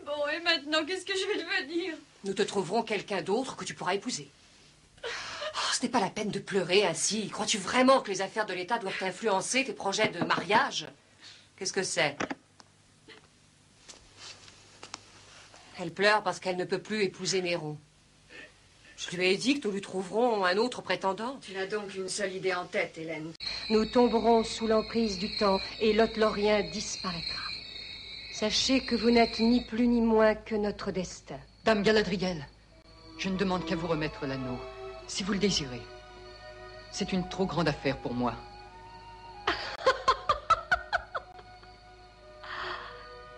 Bon, et maintenant, qu'est-ce que je vais devenir? Nous te trouverons quelqu'un d'autre que tu pourras épouser. Oh, ce n'est pas la peine de pleurer ainsi. Crois-tu vraiment que les affaires de l'État doivent influencer tes projets de mariage? Qu'est-ce que c'est? Elle pleure parce qu'elle ne peut plus épouser Néron. Je lui ai dit que nous lui trouverons un autre prétendant. Tu as donc une seule idée en tête, Hélène. Nous tomberons sous l'emprise du temps et l'Othlorien disparaîtra. Sachez que vous n'êtes ni plus ni moins que notre destin. Dame Galadriel, je ne demande qu'à vous remettre l'anneau, si vous le désirez. C'est une trop grande affaire pour moi.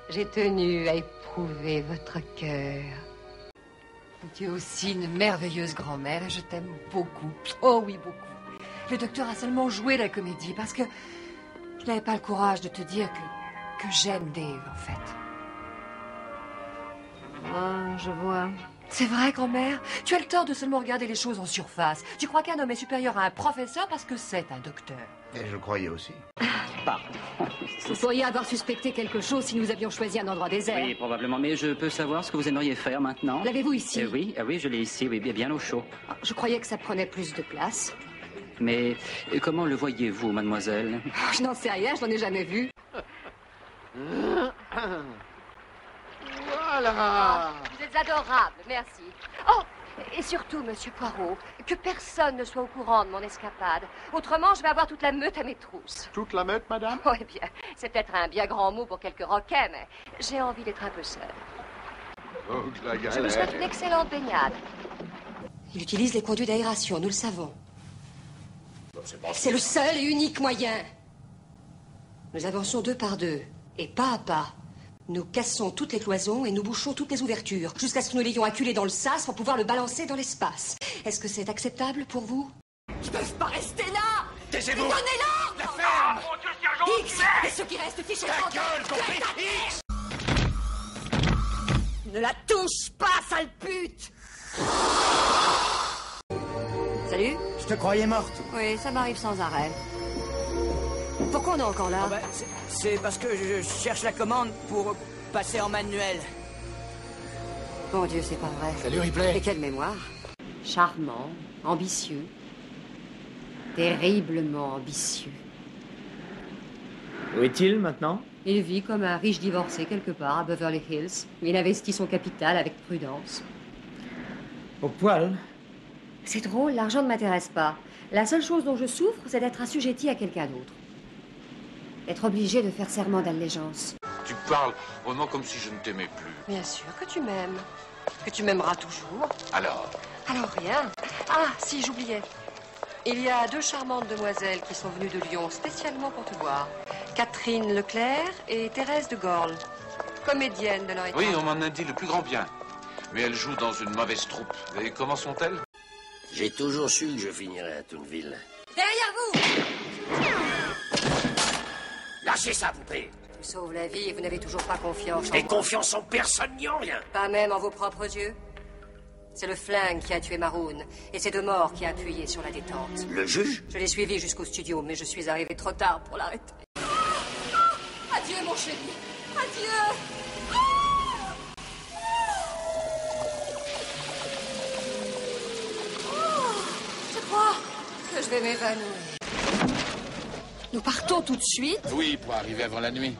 J'ai tenu à éprouver votre cœur. Tu es aussi une merveilleuse grand-mère et je t'aime beaucoup. Oh oui, beaucoup. Le docteur a seulement joué la comédie parce que je n'avais pas le courage de te dire que j'aime Dave, en fait. Ah, je vois. C'est vrai, grand-mère. Tu as le tort de seulement regarder les choses en surface. Tu crois qu'un homme est supérieur à un professeur parce que c'est un docteur. Et je croyais aussi. Vous pourriez avoir suspecté quelque chose si nous avions choisi un endroit désert. Oui, probablement, mais je peux savoir ce que vous aimeriez faire maintenant? L'avez-vous ici? Oui, je l'ai ici, oui, bien au chaud. Je croyais que ça prenait plus de place. Mais comment le voyez-vous, mademoiselle? Je n'en sais rien, je n'en ai jamais vu. Voilà. Vous êtes adorable, merci. Oh, et surtout, monsieur Poirot, que personne ne soit au courant de mon escapade. Autrement, je vais avoir toute la meute à mes trousses. Toute la meute, madame? Oh, eh bien, c'est peut-être un bien grand mot pour quelques roquets, mais j'ai envie d'être un peu seule. Oh, que la galère. Je vous souhaite une excellente baignade. Il utilise les conduits d'aération, nous le savons. C'est le seul et unique moyen. Nous avançons 2 par 2, et pas à pas. Nous cassons toutes les cloisons et nous bouchons toutes les ouvertures, jusqu'à ce que nous l'ayons acculé dans le sas pour pouvoir le balancer dans l'espace. Est-ce que c'est acceptable pour vous? Je ne peux pas rester là! Taisez-vous! Donnez l'ordre! La ferme! Mon Dieu, sergent! X! Et ceux qui restent, fichez Ta gueule, compris! X! Ne la touche pas, sale pute! Salut? Je te croyais morte. Oui, ça m'arrive sans arrêt. Pourquoi on est encore là? C'est parce que je cherche la commande pour passer en manuel. Mon Dieu, c'est pas vrai. Salut, Ripley. Et quelle mémoire. Charmant, ambitieux. Terriblement ambitieux. Où est-il maintenant? Il vit comme un riche divorcé quelque part à Beverly Hills. Il investit son capital avec prudence. Au poil? C'est drôle, l'argent ne m'intéresse pas. La seule chose dont je souffre, c'est d'être assujetti à quelqu'un d'autre. Être obligé de faire serment d'allégeance. Tu parles vraiment comme si je ne t'aimais plus. Bien sûr que tu m'aimes. Que tu m'aimeras toujours. Alors, Alors rien. Ah, si, j'oubliais. Il y a 2 charmantes demoiselles qui sont venues de Lyon spécialement pour te voir. Catherine Leclerc et Thérèse de Gorle. Comédiennes de leur état. oui, on m'en a dit le plus grand bien. Mais elles jouent dans une mauvaise troupe. Et comment sont-elles? J'ai toujours su que je finirais à Toonville. Derrière vous! Lâchez ça, poupée. Je vous sauve la vie et vous n'avez toujours pas confiance en Et moi. confiance en personne ni en rien. Pas même en vos propres yeux. C'est le flingue qui a tué Maroon. Et c'est de mort qui a appuyé sur la détente. Le juge? Je l'ai suivi jusqu'au studio, mais je suis arrivé trop tard pour l'arrêter. Adieu, mon chéri. Adieu. Je crois que je vais m'évanouir. Nous partons tout de suite. Oui, pour arriver avant la nuit.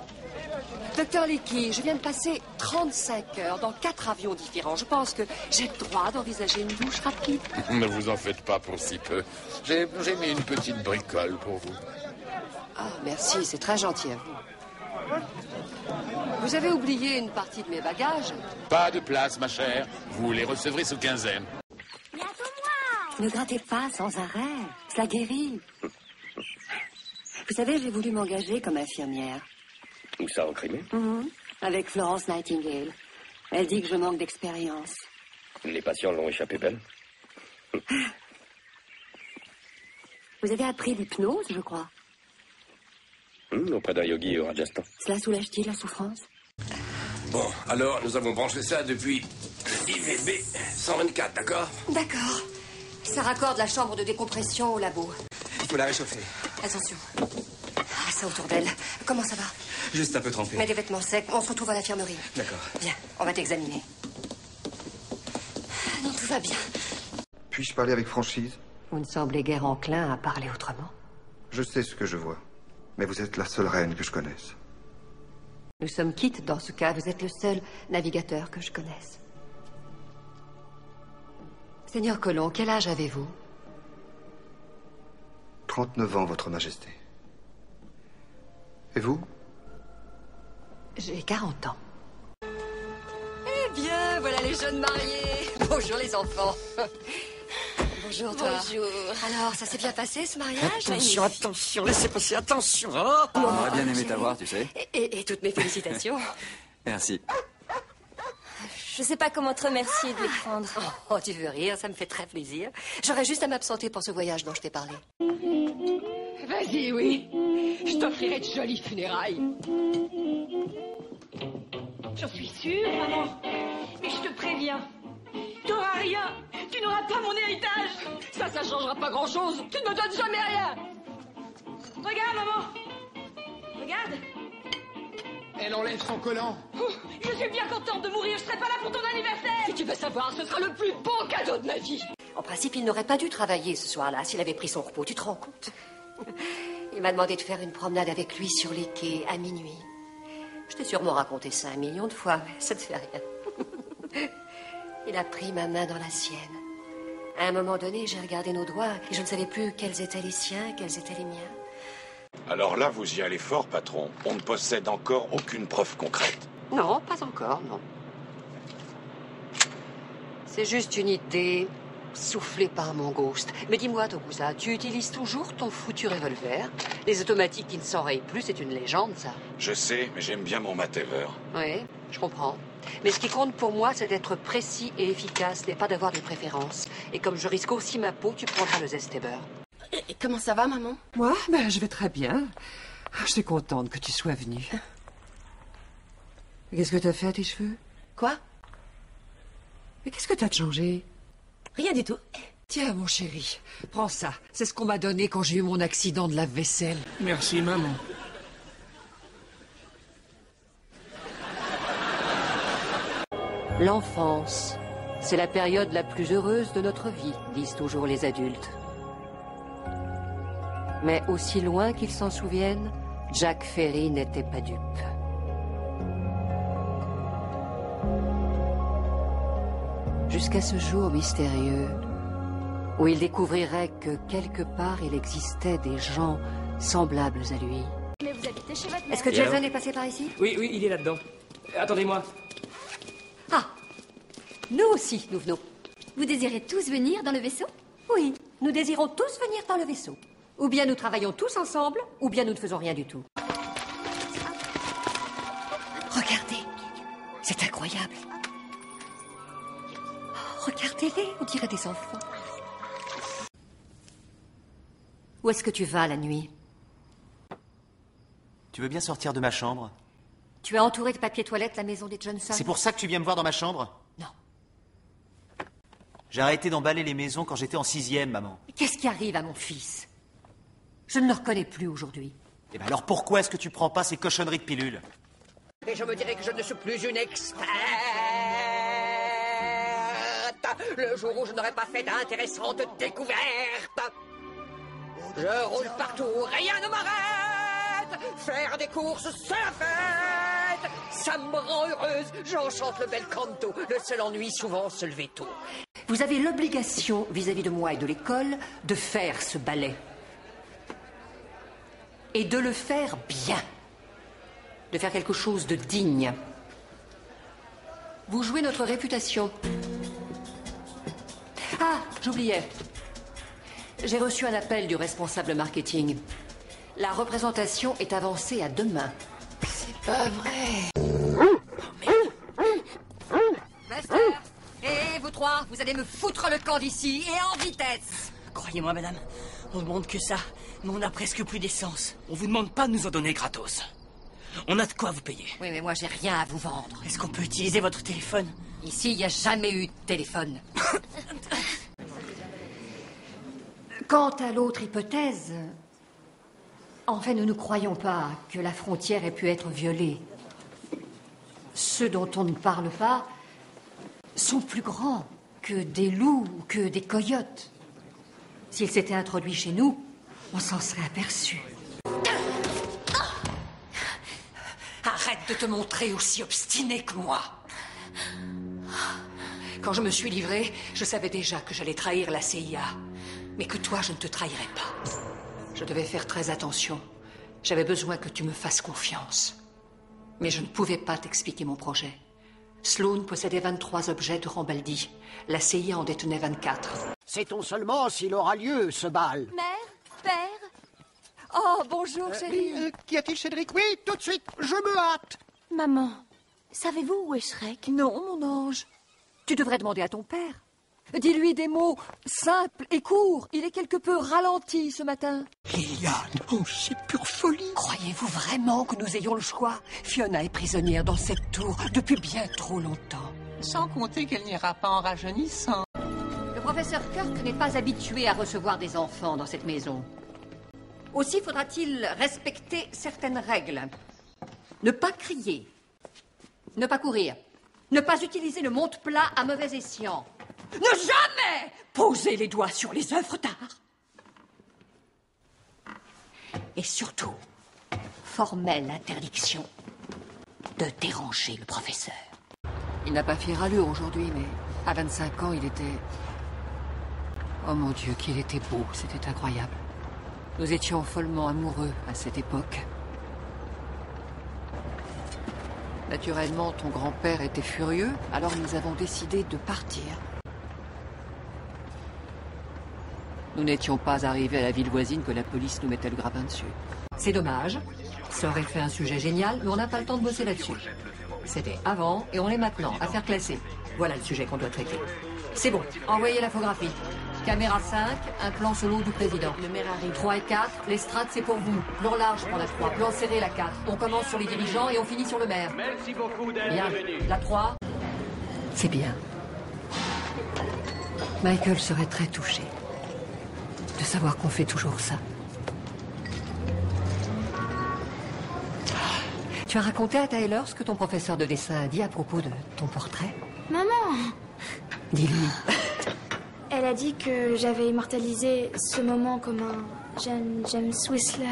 Docteur Leakey, je viens de passer 35 heures dans 4 avions différents. Je pense que j'ai le droit d'envisager une douche rapide. Ne vous en faites pas pour si peu. J'ai mis une petite bricole pour vous. Ah, merci, c'est très gentil à vous. Vous avez oublié une partie de mes bagages. Pas de place, ma chère. Vous les recevrez sous quinzaine. Ne grattez pas sans arrêt, ça guérit. Vous savez, j'ai voulu m'engager comme infirmière. Où ça, en Crimée? Avec Florence Nightingale. Elle dit que je manque d'expérience. Les patients l'ont échappé belle. Vous avez appris l'hypnose, je crois. Auprès d'un yogi au Rajasthan. Cela soulage-t-il la souffrance? Bon, alors, nous avons branché ça depuis IVB 124, d'accord? D'accord. Ça raccorde la chambre de décompression au labo. Il faut la réchauffer. Attention. Ah, ça autour d'elle. Comment ça va? Juste un peu trempé. Mets des vêtements secs, on se retrouve à l'infirmerie. D'accord. Viens, on va t'examiner. Non, tout va bien. Puis-je parler avec franchise? Vous ne semblez guère enclin à parler autrement. Je sais ce que je vois. Mais vous êtes la seule reine que je connaisse. Nous sommes quittes dans ce cas. Vous êtes le seul navigateur que je connaisse. Seigneur Colomb, quel âge avez-vous? 39 ans, Votre Majesté. Et vous? J'ai 40 ans. Eh bien, voilà les jeunes mariés. Bonjour les enfants. Bonjour toi. Bonjour. Alors, ça s'est bien passé ce mariage? Attention, attention, laissez passer, attention. Oh, on aurait bien aimé t'avoir, tu sais. Et toutes mes félicitations. Merci. Je sais pas comment te remercier de les prendre. Oh, tu veux rire, ça me fait très plaisir. J'aurais juste à m'absenter pour ce voyage dont je t'ai parlé. Vas-y, oui. Je t'offrirai de jolies funérailles. J'en suis sûre, maman. Mais je te préviens, t'auras rien. Tu n'auras pas mon héritage. Ça changera pas grand-chose. Tu ne me donnes jamais rien. Regarde, maman. Regarde. Elle enlève son collant. Je suis bien contente de mourir. Je serai pas là pour ton anniversaire. Si tu veux savoir, ce sera le plus beau cadeau de ma vie. En principe, il n'aurait pas dû travailler ce soir-là s'il avait pris son repos. Tu te rends compte? Il m'a demandé de faire une promenade avec lui sur les quais à minuit. Je t'ai sûrement raconté ça 1 million de fois, mais ça ne fait rien. Il a pris ma main dans la sienne. À un moment donné, j'ai regardé nos doigts et je ne savais plus quels étaient les siens, quels étaient les miens. Alors là, vous y allez fort, patron. On ne possède encore aucune preuve concrète. Non, pas encore, non. C'est juste une idée soufflée par mon ghost. Mais dis-moi, Tokusa, tu utilises toujours ton foutu revolver? Les automatiques qui ne s'enrayent plus, c'est une légende, ça. Je sais, mais j'aime bien mon Matever. Oui, je comprends. Mais ce qui compte pour moi, c'est d'être précis et efficace, n'est pas d'avoir des préférences. Et comme je risque aussi ma peau, tu prendras le Zesteber. Et comment ça va, maman? Moi, je vais très bien. Je suis contente que tu sois venue. Qu'est-ce que t'as fait à tes cheveux? Quoi? Mais qu'est-ce que t'as changé? Rien du tout. Tiens, mon chéri, prends ça. C'est ce qu'on m'a donné quand j'ai eu mon accident de lave-vaisselle. Merci, maman. L'enfance, c'est la période la plus heureuse de notre vie, disent toujours les adultes. Mais aussi loin qu'ils s'en souviennent, Jack Ferry n'était pas dupe. Jusqu'à ce jour mystérieux, où il découvrirait que quelque part il existait des gens semblables à lui. Mais vous habitez chez votre mère. Est-ce que Jason est passé par ici? Oui, il est là-dedans. Attendez-moi. Ah, nous aussi, nous venons. Vous désirez tous venir dans le vaisseau? Oui, nous désirons tous venir dans le vaisseau. Ou bien nous travaillons tous ensemble, ou bien nous ne faisons rien du tout. Regardez, c'est incroyable. Oh, regardez-les, on dirait des enfants. Où est-ce que tu vas la nuit? Tu veux bien sortir de ma chambre? Tu as entouré de papier toilette la maison des Johnson? C'est pour ça que tu viens me voir dans ma chambre? Non. J'ai arrêté d'emballer les maisons quand j'étais en 6e, maman. Qu'est-ce qui arrive à mon fils? Je ne le reconnais plus aujourd'hui. Eh ben alors pourquoi est-ce que tu prends pas ces cochonneries de pilules? Et je me dirais que je ne suis plus une experte. Le jour où je n'aurais pas fait d'intéressantes découvertes. Je roule partout, rien ne m'arrête. Faire des courses, c'est la fête. Ça me rend heureuse, j'enchante le bel canto. Le seul ennui, souvent, se lever tôt. Vous avez l'obligation, vis-à-vis de moi et de l'école, de faire ce ballet. Et de le faire bien. De faire quelque chose de digne. Vous jouez notre réputation. Ah, j'oubliais. J'ai reçu un appel du responsable marketing. La représentation est avancée à demain. C'est pas vrai. Master, et vous trois, vous allez me foutre le camp d'ici et en vitesse. Croyez-moi, madame, on demande que ça, mais on n'a presque plus d'essence. On vous demande pas de nous en donner gratos. On a de quoi vous payer. Oui, mais moi, j'ai rien à vous vendre. Est-ce qu'on peut utiliser votre téléphone? Ici, il n'y a jamais eu de téléphone. Quant à l'autre hypothèse, En fait, nous ne croyons pas que la frontière ait pu être violée. Ceux dont on ne parle pas sont plus grands que des loups ou que des coyotes. S'ils s'étaient introduits chez nous, on s'en serait aperçu. Arrête de te montrer aussi obstiné que moi. Quand je me suis livrée, je savais déjà que j'allais trahir la CIA. Mais que toi, je ne te trahirais pas. Je devais faire très attention. J'avais besoin que tu me fasses confiance. Mais je ne pouvais pas t'expliquer mon projet. Sloan possédait 23 objets de Rambaldi. La CIA en détenait 24. Sait-on seulement s'il aura lieu, ce bal? Mère? Père? Oh, bonjour, chérie. Qu'y a-t-il, Cédric? Oui, tout de suite, je me hâte. Maman, savez-vous où est Shrek? Non, mon ange. Tu devrais demander à ton père. Dis-lui des mots simples et courts. Il est quelque peu ralenti ce matin. Liliane, oh, c'est pure folie. Croyez-vous vraiment que nous ayons le choix? Fiona est prisonnière dans cette tour depuis bien trop longtemps. Sans compter qu'elle n'ira pas en rajeunissant. Le professeur Kirk n'est pas habitué à recevoir des enfants dans cette maison. Aussi faudra-t-il respecter certaines règles. Ne pas crier. Ne pas courir. Ne pas utiliser le monte-plat à mauvais escient. Ne jamais poser les doigts sur les œuvres d'art. Et surtout, formelle interdiction de déranger le professeur. Il n'a pas fière allure aujourd'hui, mais à 25 ans, il était... Oh mon Dieu, qu'il était beau, c'était incroyable. Nous étions follement amoureux à cette époque. Naturellement, ton grand-père était furieux, alors nous avons décidé de partir. Nous n'étions pas arrivés à la ville voisine que la police nous mettait le grappin dessus. C'est dommage. Ça aurait fait un sujet génial, mais on n'a pas le temps de bosser là-dessus. C'était avant et on est maintenant. Affaire classée. Voilà le sujet qu'on doit traiter. C'est bon, envoyez l'infographie. Caméra 5, un plan solo du président. Le maire arrive. 3 et 4, l'estrade c'est pour vous. Plan large pour la 3, plan serré la 4. On commence sur les dirigeants et on finit sur le maire. Merci beaucoup d'être Bien, venu. la 3. C'est bien. Michael serait très touché de savoir qu'on fait toujours ça. Tu as raconté à Tyler ce que ton professeur de dessin a dit à propos de ton portrait? Maman! Dis-lui. Elle a dit que j'avais immortalisé ce moment comme un jeune James Whistler.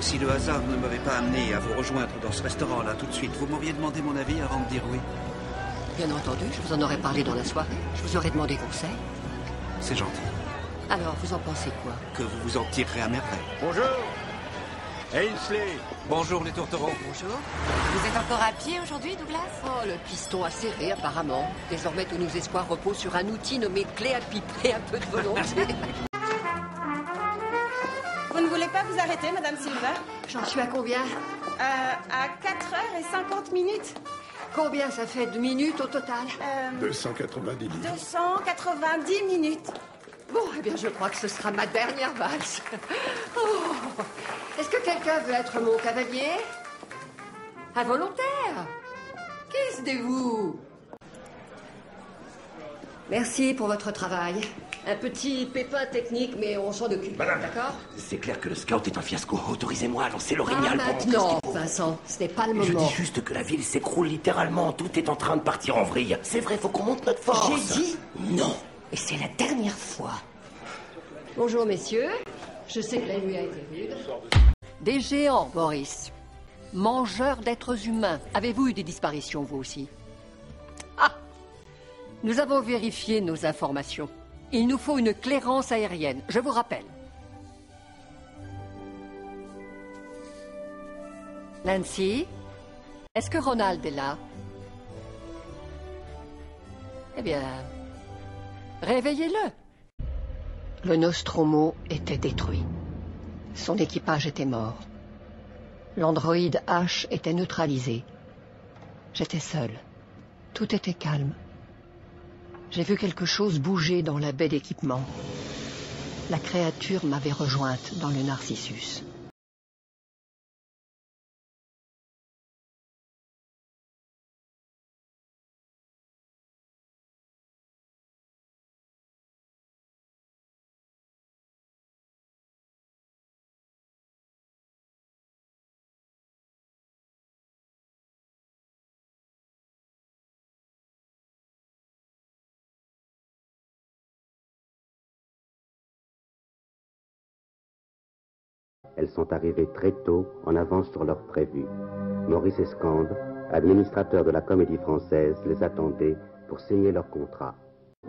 Si le hasard ne m'avait pas amené à vous rejoindre dans ce restaurant-là tout de suite, vous m'auriez demandé mon avis avant de dire oui? Bien entendu, je vous en aurais parlé dans la soirée. Je vous aurais demandé conseil. C'est gentil. Alors, vous en pensez quoi? Que vous vous en tirerez à merveille. Bonjour. Ainsley. Bonjour les tourtereaux. Bonjour. Vous êtes encore à pied aujourd'hui, Douglas? Oh, le piston a serré apparemment. Désormais, tous nos espoirs reposent sur un outil nommé clé à pipe et un peu de volonté. Vous ne voulez pas vous arrêter, Madame Silver? J'en suis à combien? À 4h50. Combien ça fait de minutes au total? 290 livres. 290 minutes. Bon, eh bien, je crois que ce sera ma dernière valse. Oh. Est-ce que quelqu'un veut être mon cavalier? Un volontaire? Qu'est-ce de vous? Merci pour votre travail. Un petit pépin technique, mais on s'en occupe. Madame, d'accord? c'est clair que le scout est un fiasco. Autorisez-moi à lancer l'orignal pour montrer maintenant, ce qu'il faut. Vincent, ce n'est pas le Je moment. dis juste que la ville s'écroule littéralement. Tout est en train de partir en vrille. C'est vrai, faut qu'on monte notre force. J'ai dit non. Et c'est la dernière fois. Bonjour, messieurs. Je sais que la nuit a été rude. Des géants, Boris. Mangeurs d'êtres humains. Avez-vous eu des disparitions, vous aussi? Ah! Nous avons vérifié nos informations. Il nous faut une clairance aérienne. Je vous rappelle. Nancy? Est-ce que Ronald est là? Eh bien... réveillez-le. Le Nostromo était détruit. Son équipage était mort. L'androïde H était neutralisé. J'étais seul. Tout était calme. J'ai vu quelque chose bouger dans la baie d'équipement. La créature m'avait rejointe dans le Narcissus. elles sont arrivées très tôt, en avance sur l'heure prévue. Maurice Escande, administrateur de la Comédie Française, les attendait pour signer leur contrat.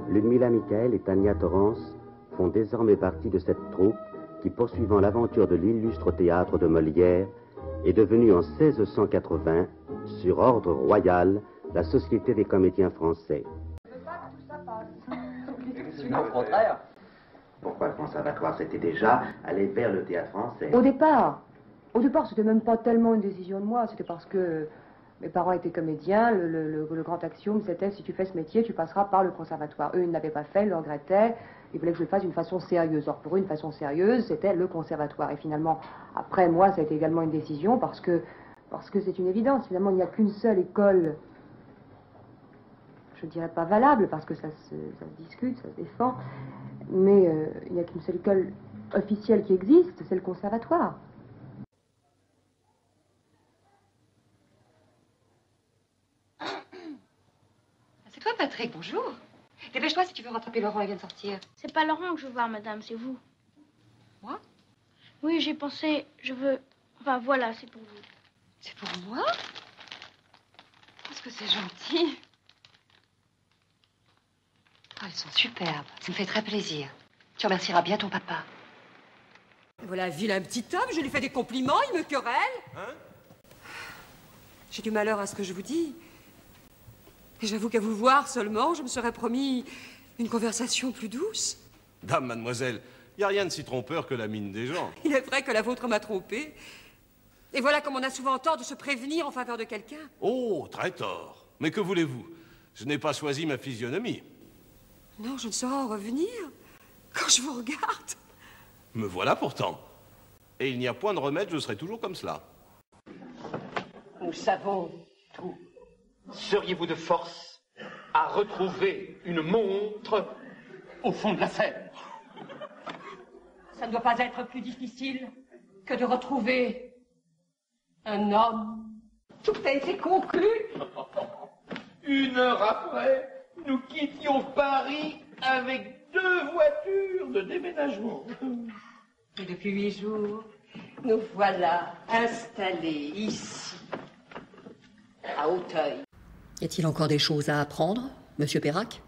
Ludmilla Michael et Tania Torrance font désormais partie de cette troupe qui, poursuivant l'aventure de l'illustre théâtre de Molière, est devenue en 1680, sur ordre royal, la Société des comédiens français. Non, au contraire. Pourquoi le conservatoire s'était déjà allé vers le théâtre français? Au départ, c'était même pas tellement une décision de moi, c'était parce que mes parents étaient comédiens, le grand axiome c'était si tu fais ce métier, tu passeras par le conservatoire. Eux, ils ne l'avaient pas fait, ils le regrettaient, ils voulaient que je le fasse d'une façon sérieuse. Or, pour eux, une façon sérieuse, c'était le conservatoire. Et finalement, après moi, ça a été également une décision parce que c'est une évidence. Finalement, il n'y a qu'une seule école, je dirais pas valable, parce que ça se discute, ça se défend, mais il n'y a qu'une seule école officielle qui existe, c'est le conservatoire. C'est toi, Patrick, bonjour. Dépêche-toi si tu veux rattraper Laurent, il vient de sortir. C'est pas Laurent que je veux voir, madame, c'est vous. Moi? Oui, j'ai pensé, je veux... Enfin, voilà, c'est pour vous. C'est pour moi? Est-ce que c'est gentil? Oh, elles sont superbes. Ça me fait très plaisir. Tu remercieras bien ton papa. Voilà, vilain petit homme, je lui fais des compliments, il me querelle. Hein? J'ai du malheur à ce que je vous dis. Et j'avoue qu'à vous voir seulement, je me serais promis une conversation plus douce. Dame, mademoiselle, il n'y a rien de si trompeur que la mine des gens. Il est vrai que la vôtre m'a trompée. Et voilà comme on a souvent tort de se prévenir en faveur de quelqu'un. Oh, très tort. Mais que voulez-vous? Je n'ai pas choisi ma physionomie. Non, je ne saurais en revenir quand je vous regarde. Me voilà pourtant. Et il n'y a point de remède, je serai toujours comme cela. Nous savons tout. Seriez-vous de force à retrouver une montre au fond de la Seine? Ça ne doit pas être plus difficile que de retrouver un homme. Tout a été conclu. Une heure après, nous quittions Paris avec 2 voitures de déménagement. Et depuis 8 jours, nous voilà installés ici, à Auteuil. Y a-t-il encore des choses à apprendre, Monsieur Perrac?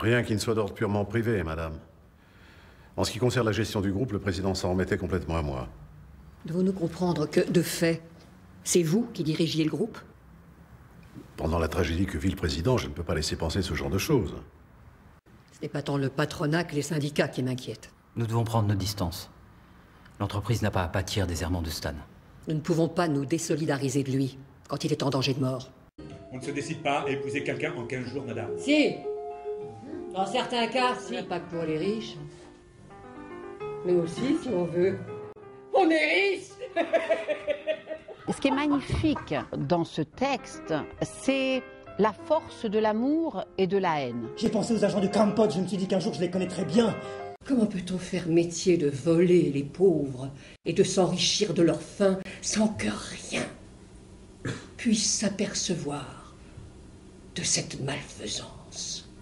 Rien qui ne soit d'ordre purement privé, madame. En ce qui concerne la gestion du groupe, le président s'en remettait complètement à moi. Devons-nous comprendre que, de fait, c'est vous qui dirigiez le groupe? Pendant la tragédie que vit le président, je ne peux pas laisser penser ce genre de choses. Ce n'est pas tant le patronat que les syndicats qui m'inquiètent. Nous devons prendre nos distances. L'entreprise n'a pas à pâtir des errements de Stan. Nous ne pouvons pas nous désolidariser de lui quand il est en danger de mort. On ne se décide pas à épouser quelqu'un en 15 jours, madame. Si. Dans certains cas, si. Pas que pour les riches. Mais aussi, si on veut. On est riches. Ce qui est magnifique dans ce texte, c'est la force de l'amour et de la haine. J'ai pensé aux agents de Crampot, je me suis dit qu'un jour je les connaîtrais bien. Comment peut-on faire métier de voler les pauvres et de s'enrichir de leur faim sans que rien puisse s'apercevoir de cette malfaisance?